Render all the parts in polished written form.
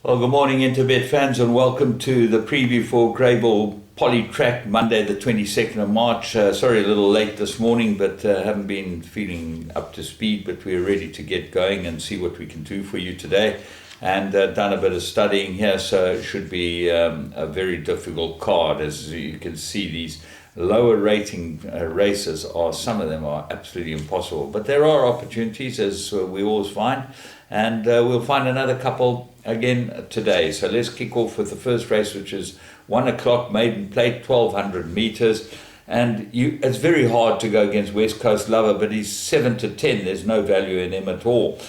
Well, good morning, Interbet fans, and welcome to the preview for Greyville Poly track, Monday the 22nd of March. Sorry, a little late this morning, but haven't been feeling up to speed, but we're ready to get going and see what we can do for you today. And done a bit of studying here, so it should be a very difficult card. As you can see, these lower rating races some of them are absolutely impossible, but there are opportunities, as we always find, and we'll find another couple again today. So let's kick off with the first race, which is 1 o'clock, maiden plate, 1200 meters. And it's very hard to go against West Coast Lover, but he's 7 to 10. There's no value in him at all.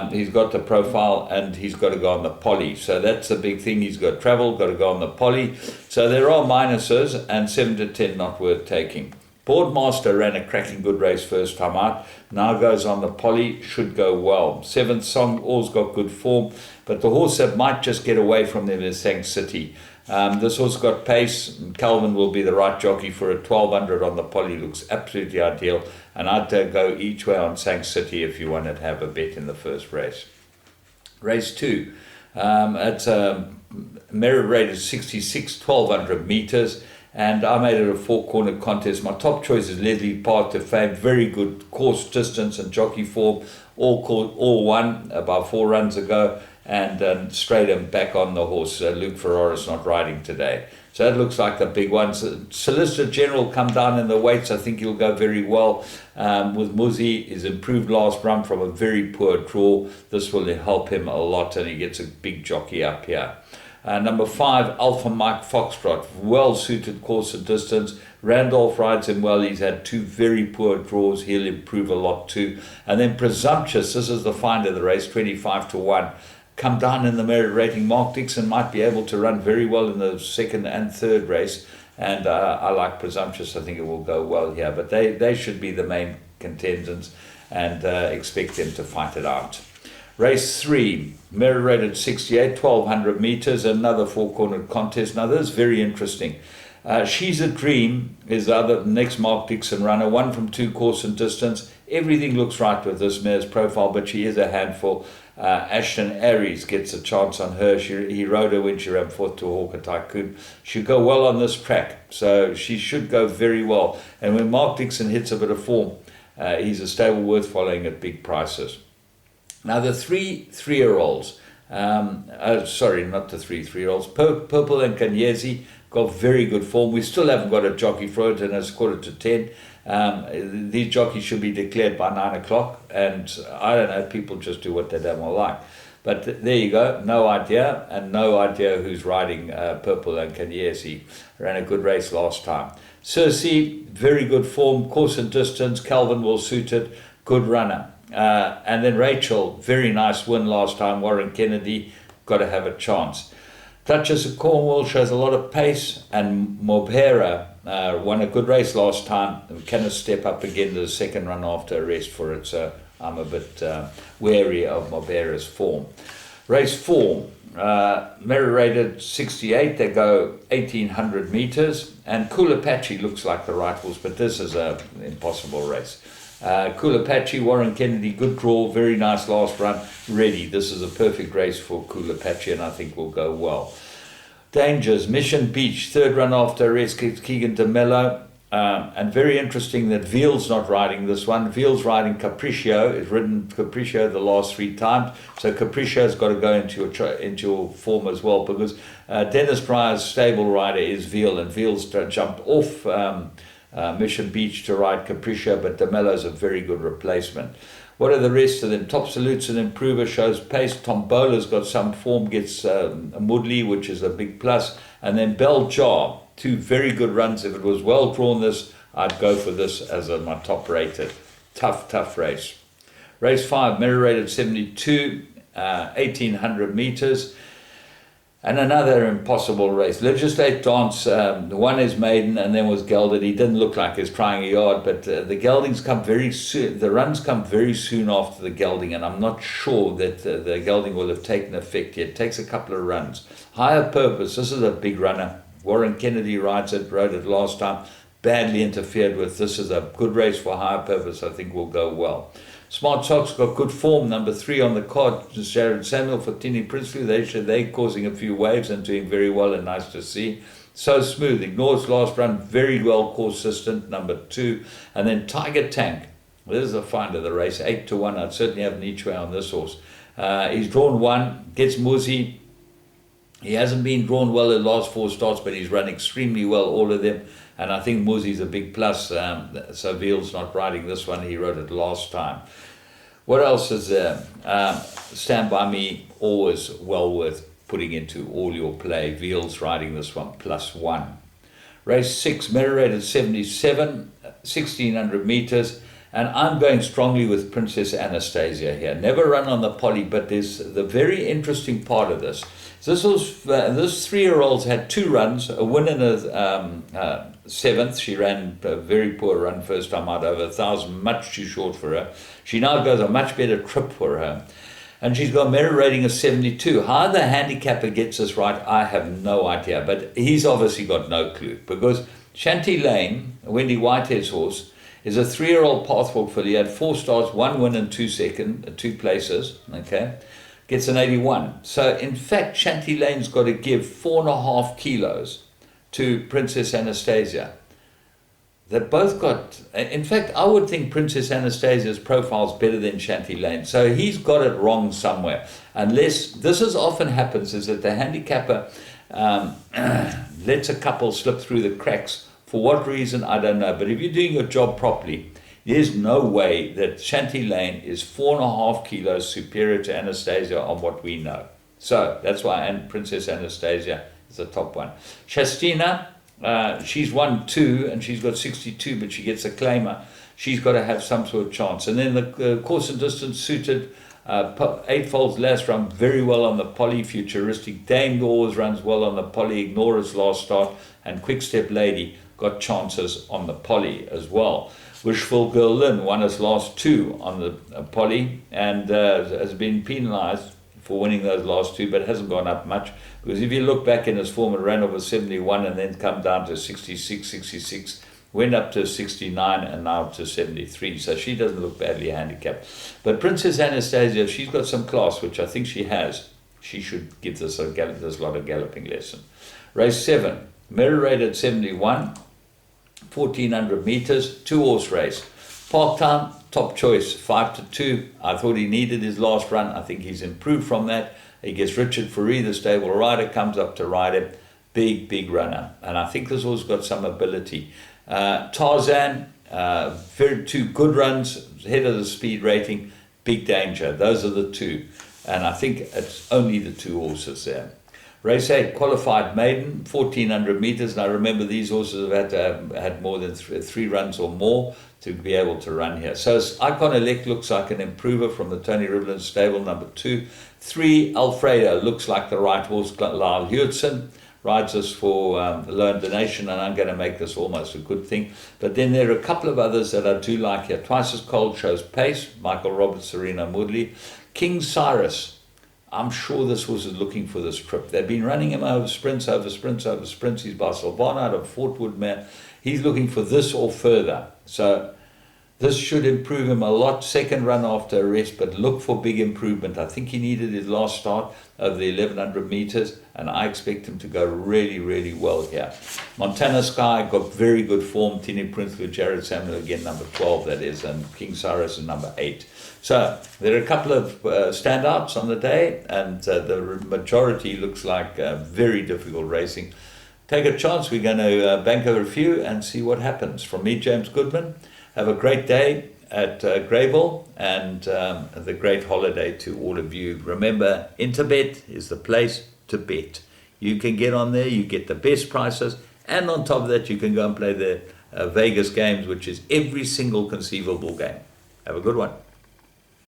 He's got the profile and he's got to go on the poly. So that's the big thing. He's got travel, got to go on the poly. So there are minuses, and 7 to 10 not worth taking. Boardmaster ran a cracking good race first time out. Now goes on the poly, should go well. Seventh Song, all's got good form, but the horse that might just get away from them is Sang City. This horse got pace. Calvin will be the right jockey for a 1200 on the poly. Looks absolutely ideal, and I'd go each way on Sang City if you wanted to have a bet in the first race. Race 2, it's a merit rate of 66, 1200 meters, and I made it a four-corner contest. My top choice is Leslie Park to Fame. Very good course distance and jockey form. All won about 4 runs ago, and straight him back on the horse. Luke Ferraris not riding today, so that looks like the big one. Solicitor General come down in the weights. I think he'll go very well with Muzi. His improved last run from a very poor draw. This will help him a lot, and he gets a big jockey up here. Number 5, Alpha Mike Foxtrot, well suited course and distance. Randolph rides him well. He's had 2 very poor draws. He'll improve a lot too. And then Presumptuous, this is the find of the race, 25 to 1. Come down in the merit rating. Mark Dixon might be able to run very well in the second and third race, and I like Presumptuous. I think it will go well here, but they should be the main contenders, and expect them to fight it out. Race 3, merit rated 68, 1200 meters, another four-cornered contest. Now this is very interesting. She's a Dream is the other next Mark Dixon runner, 1 from 2 course and distance. Everything looks right with this mare's profile, but she is a handful. Ashton Aries gets a chance on her. He rode her when she ran 4th to Hawker Tycoon. She'll go well on this track, so she should go very well. And when Mark Dixon hits a bit of form, he's a stable worth following at big prices. Now the 3-year-olds, sorry, not the 3-year-olds, Purple and Kanyezi got very good form. We still haven't got a jockey for it, and it's 9:45. These jockeys should be declared by 9 o'clock, and I don't know, people just do what they damn well like. But there you go, no idea, and no idea who's riding Purple and Kanyezi. Ran a good race last time. Cersei, very good form, course and distance. Calvin will suit it, good runner. And then Rachel, very nice win last time. Warren Kennedy, got to have a chance. Duchess of Cornwall shows a lot of pace, and Mobhera won a good race last time. Can it step up again to the second run after a rest for it? So I'm a bit wary of Mobhera's form. Race 4, merit rated 68. They go 1800 meters, and Cool Apache looks like the right horse, but this is an impossible race. Cool Apache, Warren Kennedy, good draw, very nice last run, ready. This is a perfect race for Cool Apache, and I think will go well. Dangers, Mission Beach, 3rd run after arrest, Keegan DeMello, and very interesting that Veal's not riding this one. Veal's riding Capriccio. It's ridden Capriccio the last 3 times, so Capriccio's got to go into your form as well, because Dennis Pryor's stable rider is Veal, and Veal's jumped off Mission Beach to ride Capriccio, but DeMello's a very good replacement. What are the rest of them? Top Salutes and Improver shows pace. Tombola's got some form, gets a Moodley, which is a big plus. And then Bell Jar, 2 very good runs. If it was well drawn this, I'd go for this as my top rated. Tough race. Race 5, merit rated 72, 1800 meters. And another impossible race. Legislate Dance, one is maiden and then was gelded. He didn't look like he's trying a yard, but the geldings come very soon. The runs come very soon after the gelding, and I'm not sure that the gelding will have taken effect yet. It takes a couple of runs. Higher Purpose, this is a big runner. Warren Kennedy rode it last time. Badly interfered with. This is a good race for Higher Purpose. I think will go well. Smart Socks got good form. Number 3 on the card, Jared Samuel for Tini Princely. They're causing a few waves and doing very well and nice to see. So Smooth, ignores last run, very well consistent, number 2. And then Tiger Tank. This is the find of the race, 8-1. I'd certainly have an each way on this horse. He's drawn 1, gets Muzi. He hasn't been drawn well in the last 4 starts, but he's run extremely well, all of them. And I think Muzi's a big plus. So Veal's not riding this one. He rode it last time. What else is there? Stand By Me, always well worth putting into all your play. Veal's riding this one, +1. Race 6, merit rated 77, 1,600 meters. And I'm going strongly with Princess Anastasia here. Never run on the Poly, but there's the very interesting part of this. This 3-year-old's had 2 runs, a win and a 7th. She ran a very poor run first time out, over 1,000, much too short for her. She now goes a much better trip for her. And she's got a merit rating of 72. How the handicapper gets this right, I have no idea. But he's obviously got no clue. Because Shanty Lane, Wendy Whitehead's horse, is a 3-year-old pathwalk filly. He had 4 starts, 1 win and 2 places. Okay, gets an 81. So in fact, Shanty Lane's got to give 4.5 kilos to Princess Anastasia. They've both got, in fact, I would think Princess Anastasia's profile is better than Shanty Lane. So he's got it wrong somewhere. Unless, this is often happens, is that the handicapper lets a couple slip through the cracks. For what reason, I don't know. But if you're doing your job properly, there's no way that Shanty Lane is 4.5 kilos superior to Anastasia on what we know. So that's why, and Princess Anastasia is the top one. Shastina, she's won 2 and she's got 62, but she gets a claimer. She's got to have some sort of chance. And then the course and distance suited, 8-fold last run very well on the Poly. Futuristic Dame Laws runs well on the Poly. Ignorance last start, and Quick Step Lady got chances on the Poly as well. Wishful Girl Lynn won his last 2 on the Poly and has been penalised for winning those last 2, but hasn't gone up much. Because if you look back in his form, it ran over 71 and then come down to 66, went up to 69 and now to 73. So she doesn't look badly handicapped. But Princess Anastasia, if she's got some class, which I think she has, she should give this lot of galloping lesson. Race 7, merit rated 71. 1,400 meters, 2-horse race. Parktown, top choice, 5-2. I thought he needed his last run. I think he's improved from that. He gets Richard Faree, the stable rider, comes up to ride him. Big runner. And I think this horse got some ability. Tarzan, 2 good runs, head of the speed rating, big danger. Those are the 2. And I think it's only the 2 horses there. Race 8, qualified maiden, 1,400 meters. And I remember these horses have had to have had more than 3 runs or more to be able to run here. So Icon Elect looks like an improver from the Tony Rivlin stable, number 2. 3, Alfredo looks like the right horse. Lyle Hewitson rides us for loan donation, and I'm going to make this almost a good thing. But then there are a couple of others that I do like here. Twice as Cold shows pace, Michael Roberts, Serena Moodley. King Cyrus, I'm sure this horse is looking for this trip. They've been running him over sprints. He's by Silvana out of Fort Wood, man. He's looking for this or further. So this should improve him a lot. 2nd run after a rest, but look for big improvement. I think he needed his last start over the 1,100 meters, and I expect him to go really well here. Montana Sky got very good form. Tini Prince with Jared Samuel again, number 12 that is, and King Cyrus is number 8. So there are a couple of standouts on the day, and the majority looks like very difficult racing. Take a chance. We're going to bank over a few and see what happens. From me, James Goodman, have a great day at Greyville, and the great holiday to all of you. Remember, Interbet is the place to bet. You can get on there, you get the best prices, and on top of that, you can go and play the Vegas games, which is every single conceivable game. Have a good one.